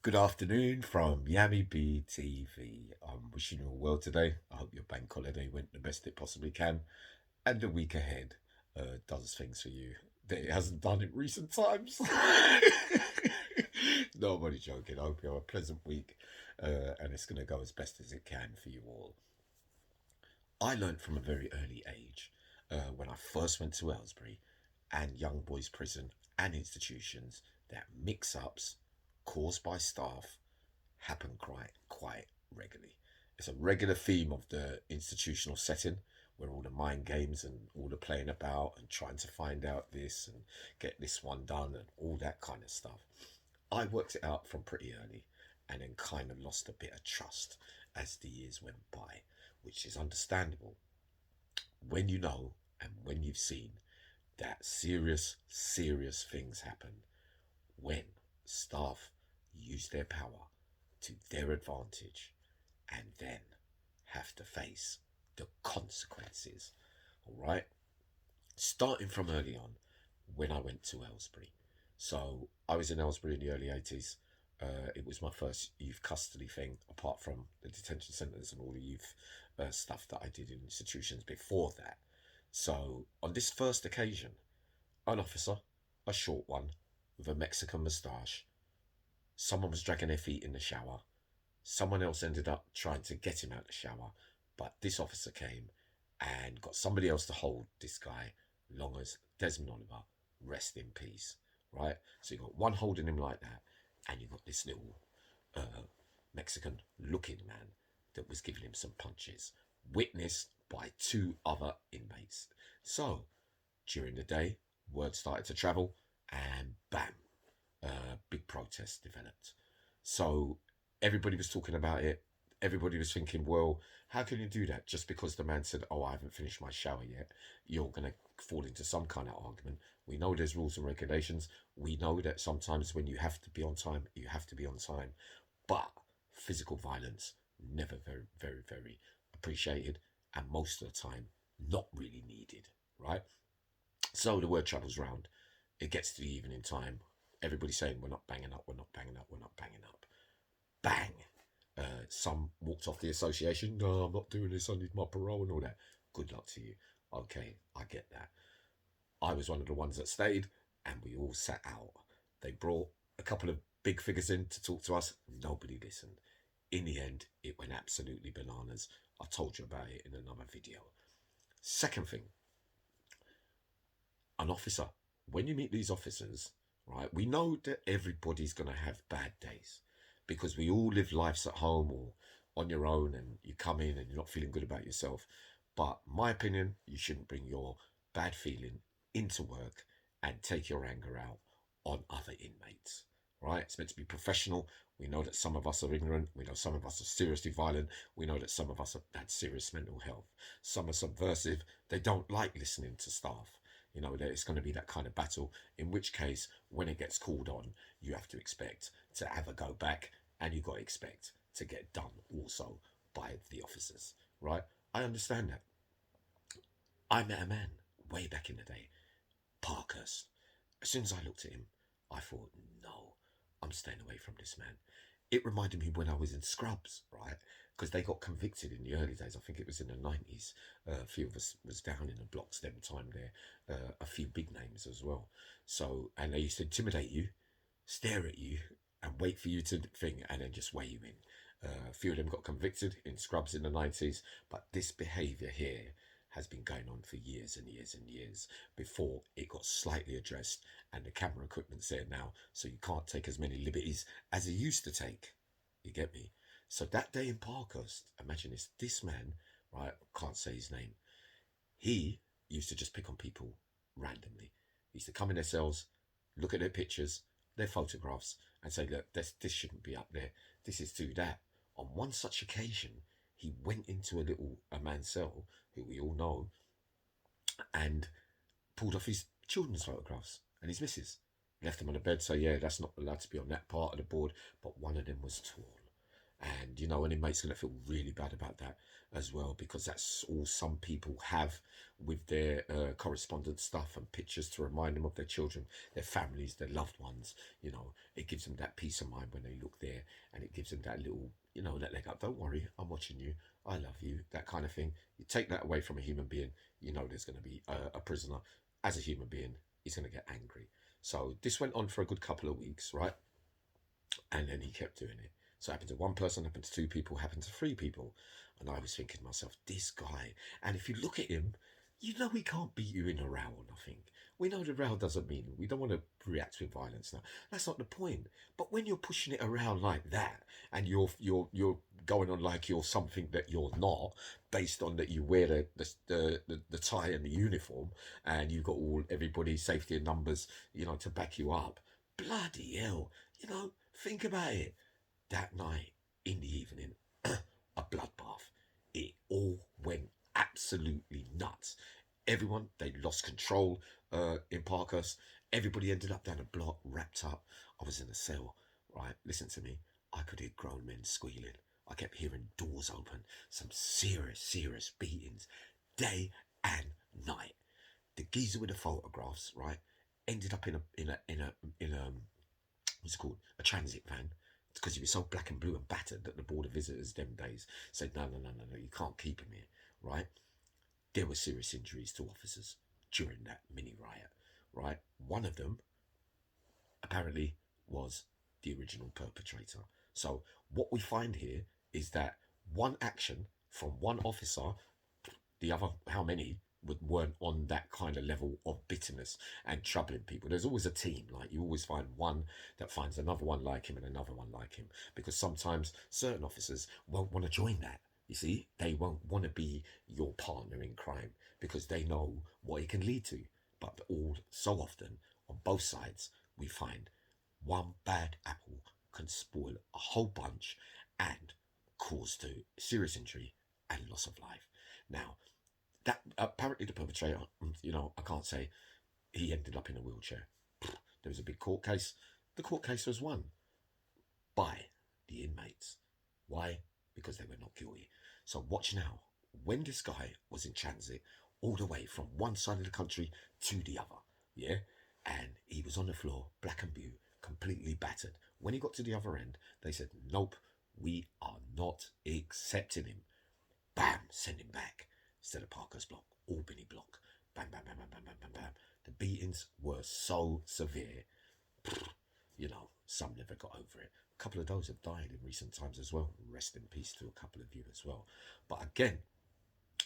Good afternoon from Yummy B TV. I'm wishing you all well today. I hope your bank holiday went the best it possibly can, and the week ahead does things for you that it hasn't done in recent times. Nobody joking. I hope you have a pleasant week, and it's going to go as best as it can for you all. I learned from a very early age when I first went to Aylesbury and young boys' prison and institutions that mix ups caused by staff happen quite regularly. It's a regular theme of the institutional setting where all the mind games and all the playing about and trying to find out this and get this one done and all that kind of stuff. I worked it out from pretty early and then kind of lost a bit of trust as the years went by, which is understandable when you know and when you've seen that serious things happen when staff use their power to their advantage and then have to face the consequences. All right, starting from early on when I went to Aylesbury. So I was in Aylesbury in the early 80s. It was my first youth custody thing, apart from the detention centres and all the youth stuff that I did in institutions before that. So on this first occasion, an officer, a short one, with a Mexican moustache, someone was dragging their feet in the shower. Someone else ended up trying to get him out the shower, but this officer came and got somebody else to hold this guy, long as Desmond Oliver, rest in peace, right? So you got one holding him like that, and you got this little Mexican looking man that was giving him some punches, witnessed by two other inmates. So during the day, word started to travel, and bam, big protest developed. So everybody was talking about it. Everybody was thinking, well, how can you do that? Just because the man said, oh, I haven't finished my shower yet, you're going to fall into some kind of argument. We know there's rules and regulations. We know that sometimes when you have to be on time, you have to be on time. But physical violence, never very appreciated. And most of the time, not really needed, right? So the word travels round. It gets to the evening time. Everybody's saying, we're not banging up, we're not banging up, we're not banging up. Bang! Some walked off the association. No, I'm not doing this. I need my parole and all that. Good luck to you. Okay, I get that. I was one of the ones that stayed, and we all sat out. They brought a couple of big figures in to talk to us. Nobody listened. In the end, it went absolutely bananas. I told you about it in another video. Second thing, an officer. When you meet these officers, right, we know that everybody's going to have bad days because we all live lives at home or on your own, and you come in and you're not feeling good about yourself. But my opinion, you shouldn't bring your bad feeling into work and take your anger out on other inmates, right? It's meant to be professional. We know that some of us are ignorant. We know some of us are seriously violent. We know that some of us have had serious mental health. Some are subversive. They don't like listening to staff. You know, that it's going to be that kind of battle, in which case, when it gets called on, you have to expect to have a go back, and you've got to expect to get done also by the officers, right? I understand that. I met a man way back in the day, Parkhurst. As soon as I looked at him, I thought, no, I'm staying away from this man. It reminded me when I was in Scrubs, right? Because they got convicted in the early days. I think it was in the 90s. A few of us was down in the blocks them time there. A few big names as well. So, and they used to intimidate you, stare at you, and wait for you to thing, and then just weigh you in. A few of them got convicted in Scrubs in the 90s, but this behaviour here has been going on for years and years and years before it got slightly addressed, and the camera equipment's there now, so you can't take as many liberties as you used to take. You get me? So that day in Parkhurst, imagine this man, right? Can't say his name. He used to just pick on people randomly. He used to come in their cells, look at their pictures, their photographs, and say, look, this shouldn't be up there. This is too that. On one such occasion, he went into a man's cell, who we all know, and pulled off his children's photographs and his missus. Left them on the bed, so yeah, that's not allowed to be on that part of the board, but one of them was torn. And and it makes me feel really bad about that as well, because that's all some people have with their correspondence stuff and pictures to remind them of their children, their families, their loved ones. It gives them that peace of mind when they look there, and it gives them that little, that leg up. Don't worry, I'm watching you. I love you. That kind of thing. You take that away from a human being, there's going to be a prisoner. As a human being, he's going to get angry. So this went on for a good couple of weeks, right? And then he kept doing it. So it happened to one person, happened to two people, happened to three people. And I was thinking to myself, this guy, and if you look at him, you know he can't beat you in a row or nothing. We know the row doesn't mean we don't want to react with violence now. That's not the point. But when you're pushing it around like that, and you're going on like you're something that you're not, based on that you wear the tie and the uniform, and you've got all everybody's safety and numbers, to back you up. Bloody hell, think about it. That night in the evening, a bloodbath. It all went absolutely nuts. Everyone, they lost control in Parkhurst. Everybody ended up down a block, wrapped up. I was in a cell, right? Listen to me. I could hear grown men squealing. I kept hearing doors open. Some serious, serious beatings, day and night. The geezer with the photographs, right, ended up in a what's it called, a transit van, because he was so black and blue and battered that the board of visitors them days said no, no, no, no, no, you can't keep him here, right? There were serious injuries to officers during that mini riot, right? One of them apparently was the original perpetrator. So what we find here is that one action from one officer, the other, how many weren't on that kind of level of bitterness and troubling people. There's always a team. Like, you always find one that finds another one like him and another one like him, because sometimes certain officers won't want to join that. You see, they won't want to be your partner in crime because they know what it can lead to. But all so often on both sides, we find one bad apple can spoil a whole bunch and cause to serious injury and loss of life. Now, that apparently the perpetrator, I can't say he ended up in a wheelchair. There was a big court case. The court case was won by the inmates. Why? Because they were not guilty. So watch now. When this guy was in transit, all the way from one side of the country to the other, yeah, and he was on the floor, black and blue, completely battered. When he got to the other end, they said, "Nope, we are not accepting him." Bam, send him back. Instead of Parker's block, Albany block. Bam, bam, bam, bam, bam, bam, bam, bam. The beatings were so severe, some never got over it. A couple of those have died in recent times as well. Rest in peace to a couple of you as well. But again,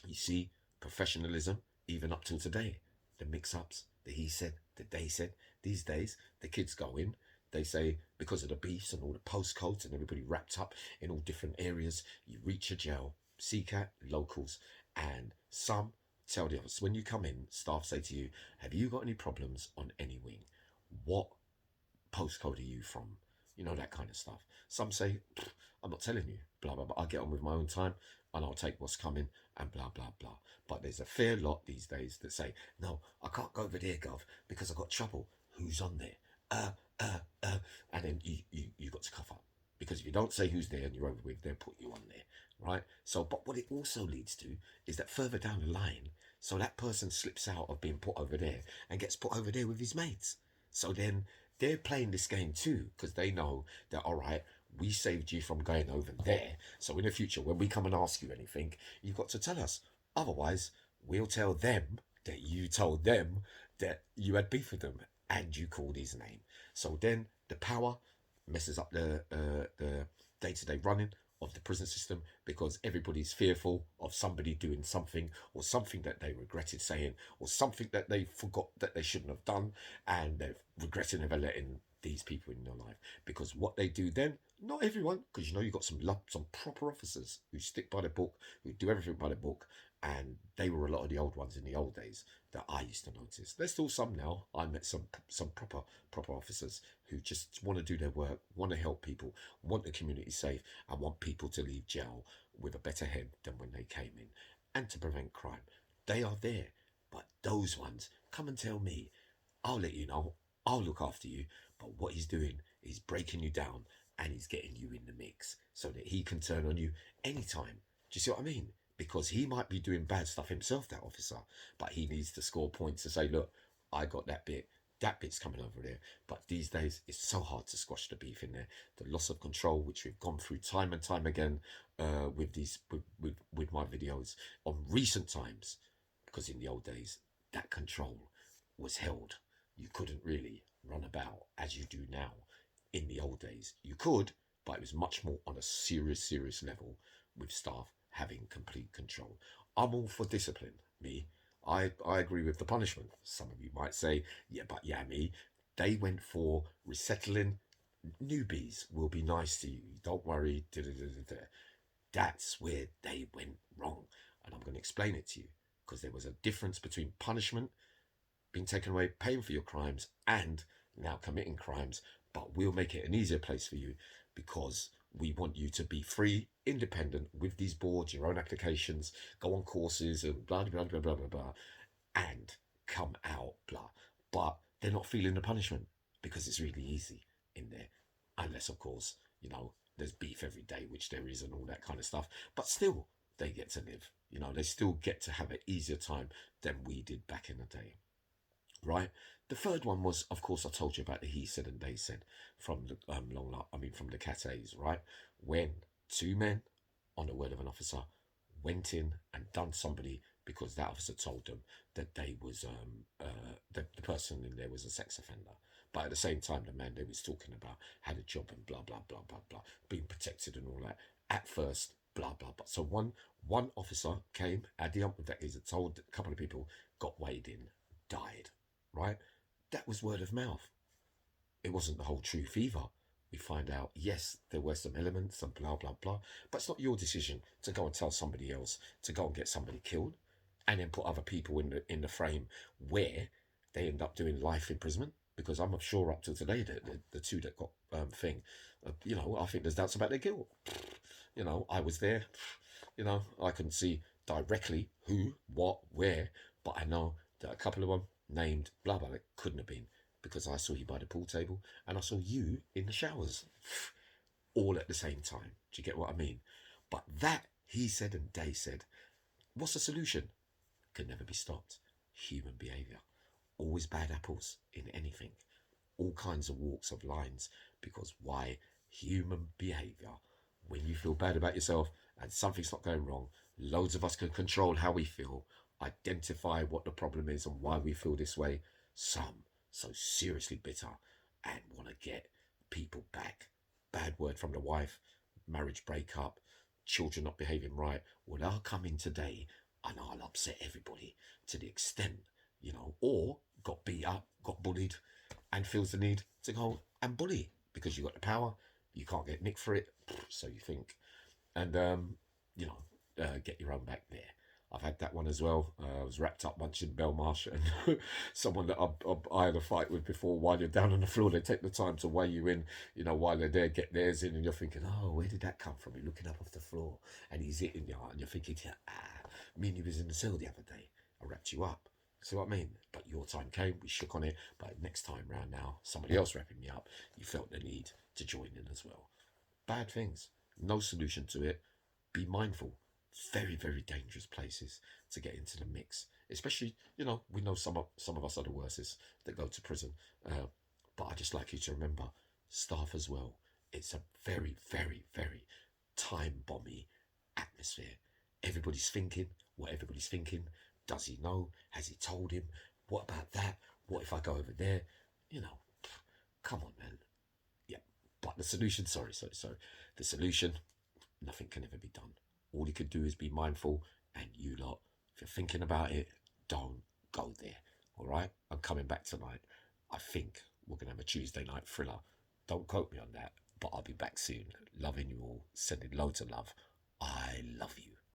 you see, professionalism, even up till today, the mix ups, the he said, the they said. These days, the kids go in, they say, because of the beefs and all the postcodes and everybody wrapped up in all different areas, you reach a jail, CCAT, locals, and some tell the others. When you come in, staff say to you, "Have you got any problems on any wing? What postcode are you from?" That kind of stuff. Some say, "I'm not telling you, blah, blah, blah. I'll get on with my own time and I'll take what's coming," and blah, blah, blah. But there's a fair lot these days that say, "No, I can't go over there, Gov, because I've got trouble." Who's on there? Uh, and then you got to cough up. Because if you don't say who's there and you're over with, they'll put you on there, right? So, but what it also leads to is that further down the line, so that person slips out of being put over there and gets put over there with his mates. So then they're playing this game too, because they know that, all right, we saved you from going over there. So in the future, when we come and ask you anything, you've got to tell us. Otherwise, we'll tell them that you told them that you had beef with them and you called his name. So then the power messes up the day-to-day running of the prison system, because everybody's fearful of somebody doing something, or something that they regretted saying, or something that they forgot that they shouldn't have done, and they're regretting ever letting these people in their life. Because what they do then, not everyone, because you've got some proper officers who stick by the book, who do everything by the book, and they were a lot of the old ones in the old days that I used to notice. There's still some now. I met some proper officers who just want to do their work, want to help people, want the community safe, and want people to leave jail with a better head than when they came in, and to prevent crime. They are there. But those ones, come and tell me. I'll let you know. I'll look after you. But what he's doing is breaking you down and he's getting you in the mix so that he can turn on you anytime. Do you see what I mean? Because he might be doing bad stuff himself, that officer, but he needs to score points to say, look, I got that bit. That bit's coming over there. But these days, it's so hard to squash the beef in there. The loss of control, which we've gone through time and time again with these with my videos on recent times, because in the old days, that control was held. You couldn't really run about as you do now. In the old days, you could, but it was much more on a serious level with staff having complete control. I'm all for discipline, me. I agree with the punishment. Some of you might say, yeah, but yeah, me. They went for resettling. Newbies will be nice to you. Don't worry. That's where they went wrong. And I'm going to explain it to you because there was a difference between punishment, being taken away, paying for your crimes, and now committing crimes. But we'll make it an easier place for you because we want you to be free, independent with these boards, your own applications, go on courses and blah, blah, blah, blah, blah, blah, and come out, blah. But they're not feeling the punishment because it's really easy in there. Unless, of course, there's beef every day, which there is, and all that kind of stuff. But still, they get to live. They still get to have an easier time than we did back in the day. Right. The third one was, of course, I told you about the he said and they said from the from the Cat A's, right? When two men, on the word of an officer, went in and done somebody because that officer told them that they was the person in there was a sex offender. But at the same time, the man they was talking about had a job and blah blah blah blah blah, being protected and all that. At first, blah blah blah. So one officer came, had the that is told a couple of people, got weighed in, died. Right? That was word of mouth. It wasn't the whole truth either. We find out, yes, there were some elements and blah, blah, blah. But it's not your decision to go and tell somebody else to go and get somebody killed and then put other people in the frame where they end up doing life imprisonment. Because I'm sure up till today, the two that got I think there's doubts about their guilt. I was there. I can see directly who, what, where, but I know that a couple of them named blah blah, it couldn't have been because I saw you by the pool table and I saw you in the showers all at the same time. Do you get what I mean? But that he said and they said, what's the solution? Can never be stopped. Human behaviour. Always bad apples in anything. All kinds of walks of lines. Because why? Human behaviour. When you feel bad about yourself and something's not going wrong, loads of us can control how we feel, identify what the problem is and why we feel this way. Some so seriously bitter and want to get people back. Bad word from the wife, marriage breakup, children not behaving right. Well, I'll come in today and I'll upset everybody to the extent, or got beat up, got bullied, and feels the need to go and bully because you got the power. You can't get nicked for it, so you think. And, get your own back there. I've had that one as well. I was wrapped up once in Belmarsh and someone that I had a fight with before, while you're down on the floor, they take the time to weigh you in, while they're there, get theirs in, and you're thinking, oh, where did that come from? You're looking up off the floor and he's hitting you, and you're thinking, me and you was in the cell the other day. I wrapped you up. See what I mean? But your time came, we shook on it, but next time round now, somebody else wrapping me up, you felt the need to join in as well. Bad things. No solution to it. Be mindful. Very, very dangerous places to get into the mix. Especially, we know some of us are the worstest that go to prison. But I just like you to remember, staff as well. It's a very, very, very time-bomby atmosphere. Everybody's thinking what everybody's thinking. Does he know? Has he told him? What about that? What if I go over there? Come on, man. Yeah. But the solution, sorry. The solution, nothing can ever be done. All you could do is be mindful, and you lot, if you're thinking about it, don't go there. All right? I'm coming back tonight. I think we're going to have a Tuesday night thriller. Don't quote me on that, but I'll be back soon. Loving you all. Sending loads of love. I love you.